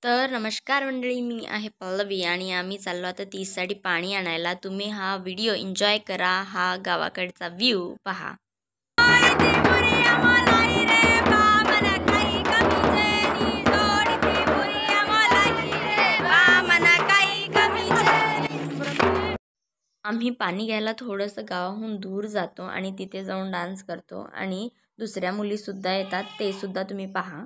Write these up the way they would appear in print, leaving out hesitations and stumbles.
तर नमस्कार मंडळी, मी आहे पल्लवी आणि आम्ही चाललो आता 30साठी पाणी आणायला. तुम्ही हा व्हिडिओ एन्जॉय करा. हा गावाकडचा व्ह्यू पहा. आम्ही पाणी घ्यायला थोडंसं गावाहून दूर जातो आणि तिथे जाऊन डान्स करतो आणि दुसऱ्या मुलीसुद्धा येतात, ते सुद्धा तुम्ही पहा.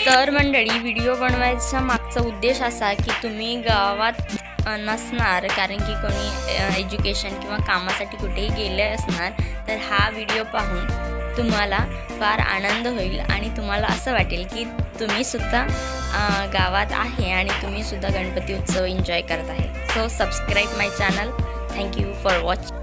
तर मंडळी, व्हिडिओ बनवायचा मागचा उद्देश असा की तुम्ही गावात नसणार, कारण की कोणी एज्युकेशन किंवा कामासाठी कुठेही गेले असणार, तर हा व्हिडिओ पाहून तुम्हाला फार आनंद होईल आणि तुम्हाला असं वाटेल की तुम्ही सुद्धा गावात आहे आणि तुम्ही सुद्धा गणपती उत्सव एन्जॉय करत आहे. So subscribe my channel. Thank you for watching.